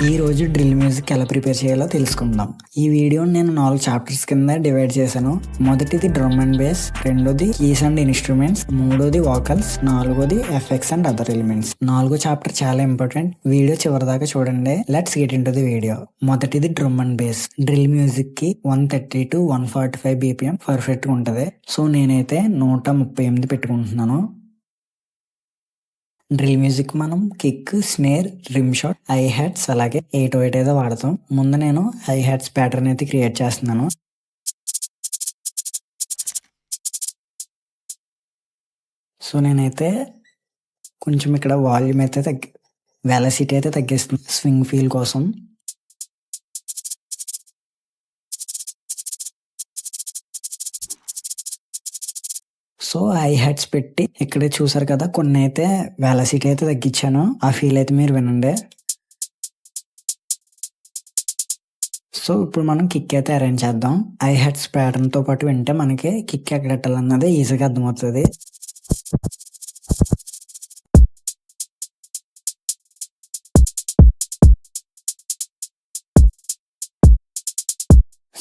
ఈ రోజు drill music ఎలా ప్రిపేర్ చేయాలో తెలుసుకుందాం. ఈ వీడియోని నేను 4 చాప్టర్స్ కింద డివైడ్ చేశాను. మొదటిది డ్రమ్ అండ్ బేస్, రెండోది కీస్ అండ్ ఇన్స్ట్రుమెంట్స్, మూడోది వోకల్స్, నాలుగోది ఎఫెక్ట్స్ అండ్ అదర్ ఎలిమెంట్స్. 4వ చాప్టర్ చాలా ఇంపార్టెంట్. వీడియో చివరిదాకా చూడండి. Let's get into the video. మొదటిది drum and bass. Drill music కి 130 to 145 BPM పర్ఫెక్ట్ గా ఉంటది. సో నేనైతే 138 పెట్టుకుంటున్నాను. డ్రిల్ మ్యూజిక్ మనం kick, snare, rim shot, high hats అలాగే 808 అయితే వాడతాం. ముందు నేను హై హ్యాట్స్ ప్యాటర్న్ అయితే క్రియేట్ చేస్తున్నాను. సో నేనైతే కొంచెం ఇక్కడ వాల్యూమ్ అయితే వెలాసిటీ అయితే తగ్గిస్తున్నాను స్వింగ్ ఫీల్ కోసం. సో హై హ్యాట్స్ పెట్టి ఇక్కడే చూసారు కదా, కొన్ని అయితే వెలాసిటీ అయితే తగ్గించాను. ఆ ఫీల్ అయితే మీరు వినండి. సో ఇప్పుడు మనం కిక్ అయితే అరేంజ్ చేద్దాం. హై హ్యాట్స్ ప్యాటర్న్ తో పాటు వింటే మనకి కిక్ ఎక్కడ పెట్టాలన్నది ఈజీగా అర్థమవుతుంది.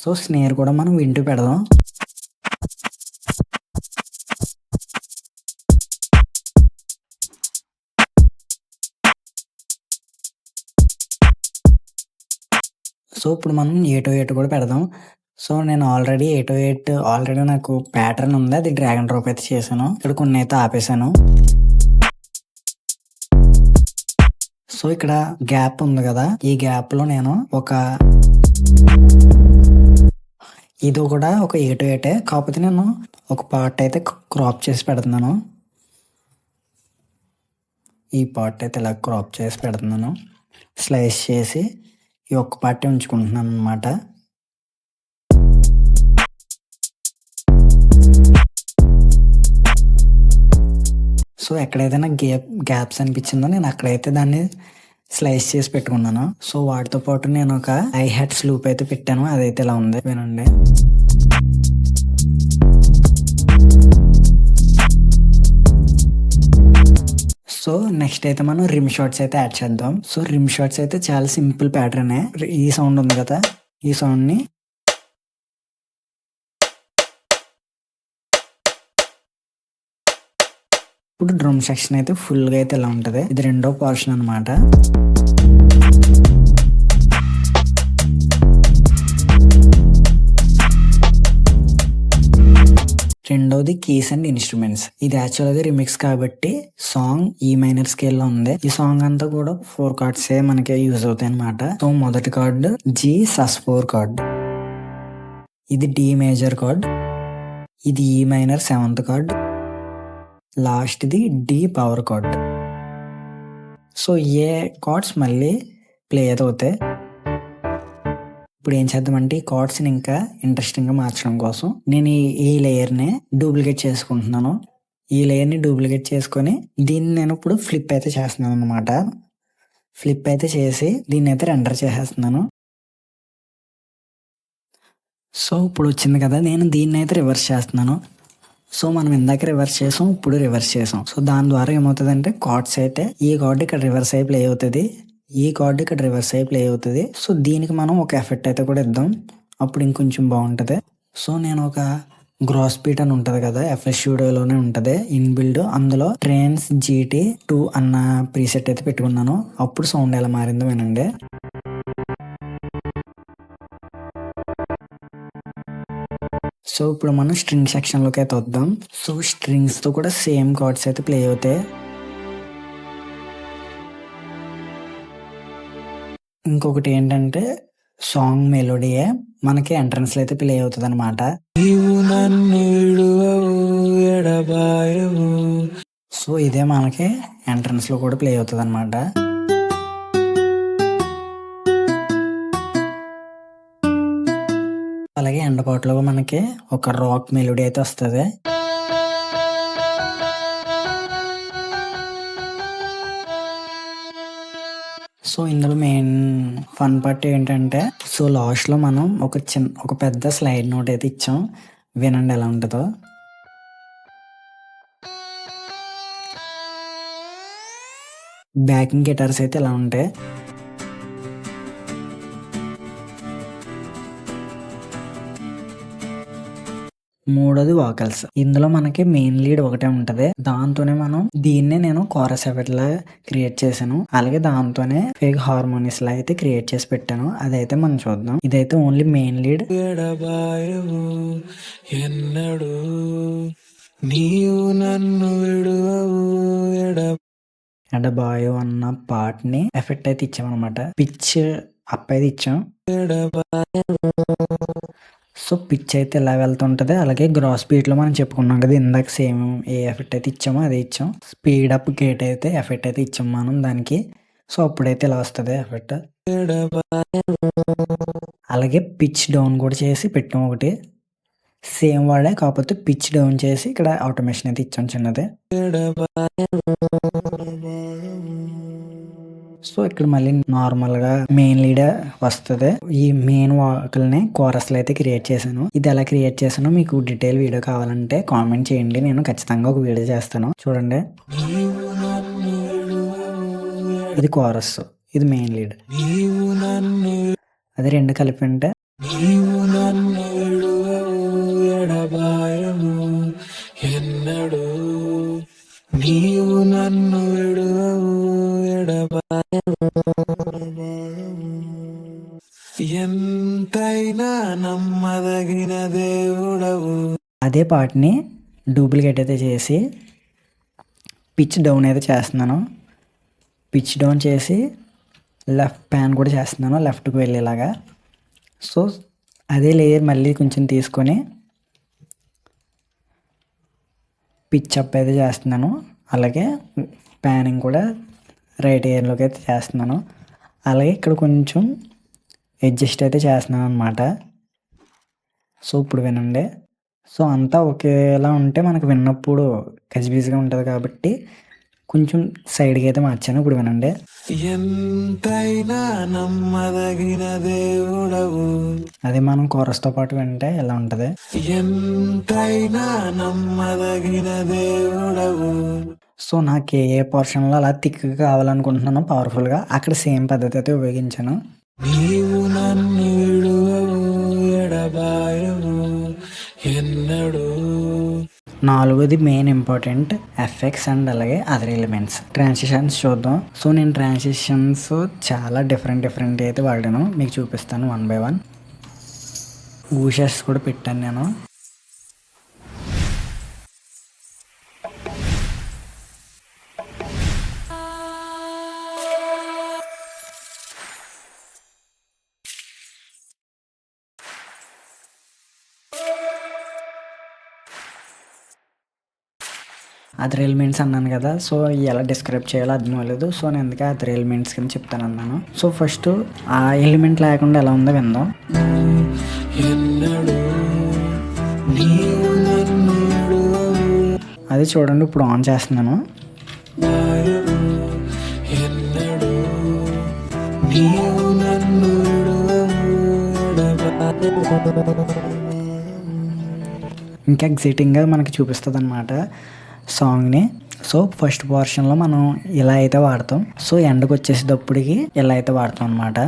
సో స్నేర్ కూడా మనం వింటూ పెడదాం. సో ఇప్పుడు మనం 808 కూడా పెడదాం. సో నేను ఆల్రెడీ 808 నాకు ప్యాటర్న్ ఉంది, అది డ్రాగన్ డ్రాప్ అయితే చేశాను. ఇక్కడ కొన్ని అయితే ఆపేసాను. సో ఇక్కడ గ్యాప్ ఉంది కదా, ఈ గ్యాప్ లో నేను ఇది కూడా ఒక 808, కాకపోతే నేను ఒక పార్ట్ అయితే క్రాప్ చేసి పెడుతున్నాను. ఈ పార్ట్ అయితే ఇలా క్రాప్ చేసి పెడుతున్నాను. స్లైస్ చేసి ఈ ఒక్క పార్ట్ ఉంచుకుంటున్నాను అన్నమాట. సో ఎక్కడైతే నాకు గ్యాప్స్ అనిపించిందో నేను అక్కడైతే దాన్ని స్లైస్ చేసి పెట్టుకున్నాను. సో వాటితో పాటు నేను ఒక హై హ్యాట్స్ లూప్ అయితే పెట్టాను. అదైతే ఇలా ఉంది, వినండి. సో నెక్స్ట్ అయితే మనం రిమ్ షాట్స్ అయితే యాడ్ చేద్దాం. సో రిమ్ షాట్స్ అయితే చాలా సింపుల్ ప్యాటర్నే. ఈ సౌండ్ ఉంది కదా, ఈ సౌండ్ ని ఇప్పుడు డ్రమ్ సెక్షన్ అయితే ఫుల్ గా అయితే ఇలా ఉంటది. ఇది రెండో పోర్షన్ అన్నమాట. రెండోది కీస్ అండ్ ఇన్స్ట్రుమెంట్స్. ఇది యాక్చువల్గా రిమిక్స్ కాబట్టి సాంగ్ ఈ మైనర్ స్కేల్ లో ఉంది. ఈ సాంగ్ అంతా కూడా 4 కార్డ్స్ మనకి యూజ్ అవుతాయి అనమాట. సో మొదటి కార్డ్ జీ sus4 కార్డ్, ఇది డి మేజర్ కార్డ్, ఇది E minor 7th chord, last the D power chord. So A chords మళ్ళీ ప్లే అవుతాయి. ఇప్పుడు ఏం చేద్దామంటే ఈ కార్డ్స్ ని ఇంకా ఇంట్రెస్టింగ్ గా మార్చడం కోసం నేను ఈ లేయర్ ని డూప్లికేట్ చేసుకుంటున్నాను. ఈ లేయర్ ని డూప్లికేట్ చేసుకొని దీన్ని నేను ఇప్పుడు ఫ్లిప్ అయితే చేస్తున్నాను అనమాట. ఫ్లిప్ అయితే చేసి దీన్ని అయితే రెండర్ చేసేస్తున్నాను. సో ఇప్పుడు వచ్చింది కదా, నేను దీన్ని అయితే రివర్స్ చేస్తున్నాను. సో మనం ఇందాక రివర్స్ చేసాం, ఇప్పుడు రివర్స్ చేసాం. సో దాని ద్వారా ఏమవుతుంది, కార్డ్స్ అయితే ఈ కార్డ్ ఇక్కడ రివర్స్ అయి ప్లే అవుతుంది, ఈ కార్డ్ ఇక్కడ రివర్స్ అయి ప్లే అవుతుంది. సో దీనికి మనం ఒక ఎఫెక్ట్ అయితే కూడా ఇద్దాం, అప్పుడు ఇంకొంచెం బాగుంటది. సో నేను ఒక గ్రాస్ బీట్ అని ఉంటది కదా, FL Studioలోనే ఉంటది ఇన్బిల్డ్, అందులో ట్రైన్స్ GT2 అన్న ప్రీసెట్ అయితే పెట్టుకున్నాను. అప్పుడు సౌండ్ ఎలా మారిందో వినండి. సో ఇప్పుడు మనం స్ట్రింగ్ సెక్షన్ లోకి అయితే వద్దాం. సో స్ట్రింగ్స్ తో కూడా సేమ్ కార్డ్స్ అయితే ప్లే అవుతాయి. ఇంకొకటి ఏంటంటే సాంగ్ మెలోడీయే మనకి ఎంట్రన్స్ లో అయితే ప్లే అవుతుంది అనమాట. సో ఇదే మనకి ఎంట్రన్స్ లో కూడా ప్లే అవుతుంది అనమాట. అలాగే ఎండపాటులో మనకి ఒక రాక్ మెలోడీ అయితే వస్తుంది. సో ఇందులో మెయిన్ ఫన్ పార్ట్ ఏంటంటే, సో లాస్ట్ లో మనం ఒక పెద్ద స్లైడ్ నోట్ అయితే ఇచ్చాం, వినండి ఎలా ఉంటుందో. బ్యాకింగ్ గిటార్స్ అయితే ఇలా ఉంటాయి. మూడోది వాకల్స్. ఇందులో మనకి మెయిన్ లీడ్ ఒకటే ఉంటది. దాంతోనే మనం దీన్నే నేను కోరస్ ఎఫెక్ట్ లా క్రియేట్ చేశాను. అలాగే దాంతోనే ఫేక్ హార్మోనిస్ లా అయితే క్రియేట్ చేసి పెట్టాను. అదైతే మనం చూద్దాం. ఇదైతే ఓన్లీ మెయిన్ లీడ్. ఎడబాయో అన్న పార్ట్ ని ఎఫెక్ట్ అయితే ఇచ్చామన్నమాట. పిచ్ అప్ అయితే ఇచ్చాం. సో పిచ్ అయితే ఇలా వెళ్తుంటది. అలాగే గ్రాస్ బీట్ లో మనం చెప్పుకున్నాం కదా ఇందాక సేమ్ ఏ ఎఫెక్ట్ అయితే ఇచ్చామో అదే ఇచ్చాం. స్పీడ్ అప్ గేట్ అయితే ఎఫెక్ట్ అయితే ఇచ్చాం మనం దానికి. సో అప్పుడైతే ఇలా వస్తుంది ఎఫెక్ట్. అలాగే పిచ్ డౌన్ కూడా చేసి పెట్టాం ఒకటి. సేమ్ వాడే కాకపోతే పిచ్ డౌన్ చేసి ఇక్కడ ఆటోమేషన్ అయితే ఇచ్చాం చిన్నది. సో ఇక్కడ మళ్ళీ నార్మల్ గా మెయిన్ లీడ్ వస్తుంది. ఈ మెయిన్ వాకల్ని కోరస్ లో అయితే క్రియేట్ చేశాను. ఇది ఎలా క్రియేట్ చేశానో మీకు డీటెయిల్ వీడియో కావాలంటే కామెంట్ చేయండి. నేను ఖచ్చితంగా ఒక వీడియో చేస్తాను. చూడండి, ఇది కోరస్, ఇది మెయిన్ లీడ్. అది రెండు కలిపి ఉంటే నీవు నన్ను ఎంతైనా నమ్మదగిన దేవుడవు. అదే పాటని డూప్లికేట్ అయితే చేసి పిచ్ డౌన్ అయితే చేస్తున్నాను. పిచ్ డౌన్ చేసి లెఫ్ట్ ప్యాన్ కూడా చేస్తున్నాను, లెఫ్ట్కి వెళ్ళేలాగా. సో అదే లేయర్ మళ్ళీ కొంచెం తీసుకొని పిచ్ అప్ అయితే చేస్తున్నాను. అలాగే ప్యానింగ్ కూడా రైట్ ఇయర్లోకి అయితే చేస్తున్నాను. అలాగే ఇక్కడ కొంచెం అడ్జస్ట్ అయితే చేస్తున్నాను అనమాట. సో ఇప్పుడు వినండి. సో అంతా ఒకేలా ఉంటే మనకు విన్నప్పుడు గజిబిజిగా ఉంటుంది కాబట్టి కొంచెం సైడ్కి అయితే మార్చాను. ఇప్పుడు వినండి. ఎంతైనా నమ్మదగిన దేవుడవు. అదే మనం కోరస్తో పాటు వింటే ఎలా ఉంటది. ఎంతైనా నమ్మదగిన దేవుడవు. సో నాకు ఏ పోర్షన్లో అలా థిక్గా కావాలనుకుంటున్నానో పవర్ఫుల్గా అక్కడ సేమ్ పద్ధతి అయితే ఉపయోగించాను. నీవు నన్ను విడువవు ఎడబాయవు ఎన్నడు. నాలుగోది మెయిన్ ఇంపార్టెంట్ ఎఫెక్ట్స్ అండ్ అలాగే అదర్ ఎలిమెంట్స్. ట్రాన్సిషన్స్ చూద్దాం. సో నేను ట్రాన్సిషన్స్ చాలా డిఫరెంట్ అయితే వాడాను. మీకు చూపిస్తాను వన్ బై వన్. ఊషర్స్ కూడా పెట్టాను నేను. అదర్ ఎలిమెంట్స్ అన్నాను కదా, సో ఎలా డిస్క్రైబ్ చేయాలో అర్థం అవ్వలేదు. సో నేను అందుకే అదర్ ఎలిమెంట్స్ కింద చెప్తాను అన్నాను. సో ఫస్ట్ ఆ ఎలిమెంట్ లేకుండా ఎలా ఉందో విందాం. అది చూడండి, ఇప్పుడు ఆన్ చేస్తున్నాను. ఇంకా ఎగ్జైటింగ్గా మనకి చూపిస్తుంది అన్నమాట సాంగ్ని. సో ఫస్ట్ పోర్షన్లో మనం ఇలా అయితే వాడతాం. సో ఎండ్కి వచ్చేసేటప్పటికి ఇలా అయితే వాడతాం అన్నమాట.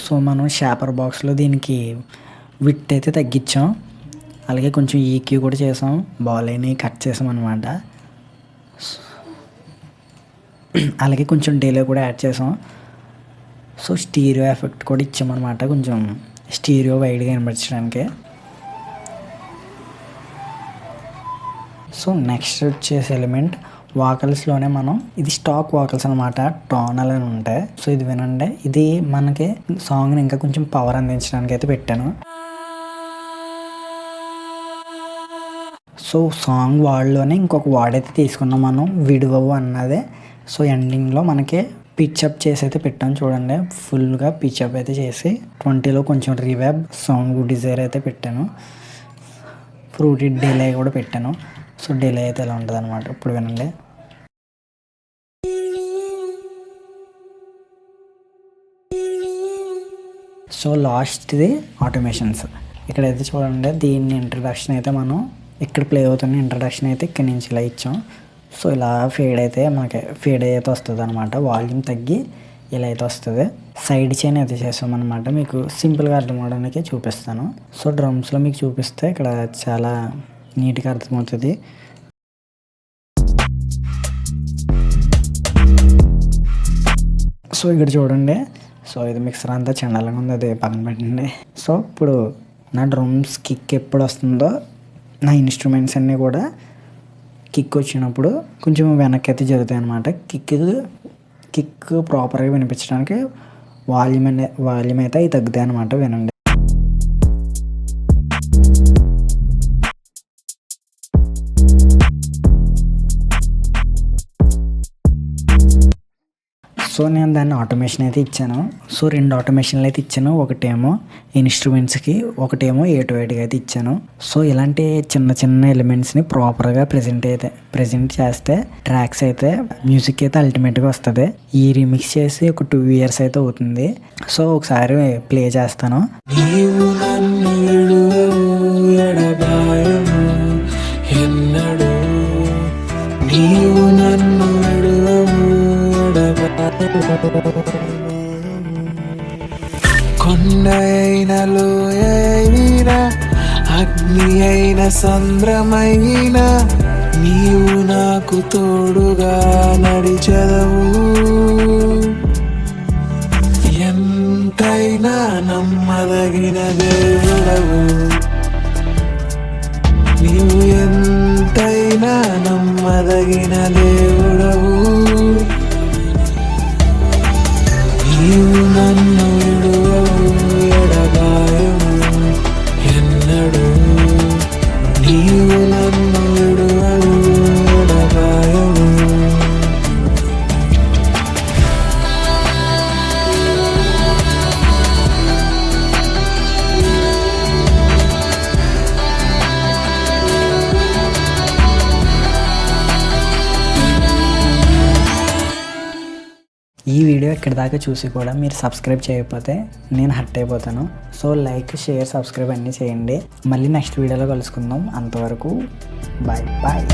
సో మనం షాపర్ బాక్స్లో దీనికి విడ్త్ అయితే తగ్గించాం. అలాగే కొంచెం ఈక్యూ కూడా చేసాం, బాల్ని కట్ చేసాం అనమాట. అలాగే కొంచెం డిలే కూడా యాడ్ చేసాం. సో స్టీరియో ఎఫెక్ట్ కూడా ఇచ్చామన్నమాట, కొంచెం స్టీరియో వైడ్గా వినిపించడానికి. సో నెక్స్ట్ వచ్చేసి ఎలిమెంట్ వాకల్స్లోనే మనం, ఇది స్టాక్ వాకల్స్ అనమాట, టోనల్ అని ఉంటాయి. సో ఇది వినండి, ఇది మనకి సాంగ్ని ఇంకా కొంచెం పవర్ అందించడానికి అయితే పెట్టాను. సో సాంగ్ వార్డ్లోనే ఇంకొక వార్డ్ అయితే తీసుకున్నాం మనం, విడువవు అన్నదే. సో ఎండింగ్లో మనకి పిచ్అప్ చేసి అయితే పెట్టాను చూడండి. ఫుల్గా పిచ్అప్ అయితే చేసి 20లో కొంచెం రివాబ్, సౌండ్ డిజైర్ అయితే పెట్టాను. ఫ్రూటీ డిలే కూడా పెట్టాను. సో డిలే అయితే ఎలా ఉంటుంది అనమాట, ఇప్పుడు వినండి. సో లాస్ట్ది ఆటోమేషన్స్. ఇక్కడైతే చూడండి, దీన్ని ఇంట్రడక్షన్ అయితే మనం ఇక్కడ ప్లే అవుతున్న ఇంట్రడక్షన్ అయితే ఇక్కడి నుంచి ఇలా ఇచ్చాం. సో ఇలా ఫేడ్ అయితే మనకి ఫేడ్ అయితే వస్తుంది అనమాట. వాల్యూమ్ తగ్గి ఇలా అయితే వస్తుంది. సైడ్ చైన్ అయితే చేసామన్నమాట. మీకు సింపుల్గా అర్థం అవడానికి చూపిస్తాను. సో డ్రమ్స్లో మీకు చూపిస్తే ఇక్కడ చాలా నీట్గా అర్థమవుతుంది. సో ఇక్కడ చూడండి. సో ఇది మిక్సర్ అంతా చండాలంగా ఉంది, అది పక్కన పెట్టండి. సో ఇప్పుడు నా డ్రమ్స్ కిక్ ఎప్పుడు వస్తుందో నా ఇన్స్ట్రుమెంట్స్ అన్నీ కూడా కిక్ వచ్చినప్పుడు కొంచెం వెనక్కి అయితే జరుగుతాయి అన్నమాట. కిక్ ప్రాపర్గా వినిపించడానికి వాల్యూమ్ అయితే అవి తగ్గుతాయి అన్నమాట. వినండి. సో నేను దాన్ని ఆటోమేషన్ అయితే ఇచ్చాను. సో 2 ఆటోమేషన్లు అయితే ఇచ్చాను. ఒకటేమో ఇన్స్ట్రుమెంట్స్కి, ఒకటేమో A-to-8గా అయితే ఇచ్చాను. సో ఇలాంటి చిన్న చిన్న ఎలిమెంట్స్ని ప్రాపర్గా ప్రజెంట్ చేస్తే ట్రాక్స్ అయితే మ్యూజిక్ అయితే అల్టిమేట్గా వస్తుంది. ఈ రీమిక్స్ చేసి ఒక 2 years అయితే అవుతుంది. సో ఒకసారి ప్లే చేస్తాను. కొండ అయిన లోయైన అగ్ని అయిన సంద్రమైన నీవు నాకు తోడుగా నడిచెదవు. ఎంతైనా నమ్మదగిన దేవుడవు నీవు, ఎంతైనా నమ్మదగిన దేవుడవు. నీవు నన్ను విడువవు ఎడబాయము ఎన్నడు, నీవు నన్ను విడువవు ఎడబాయము. ఈ వీడియో ఇక్కడి దాకా చూసి కూడా మీరు సబ్స్క్రైబ్ చేయకపోతే నేను హర్ట్ అయిపోతాను. సో లైక్, షేర్, సబ్స్క్రైబ్ అన్నీ చేయండి. మళ్ళీ నెక్స్ట్ వీడియోలో కలుసుకుందాం. అంతవరకు బాయ్ బాయ్.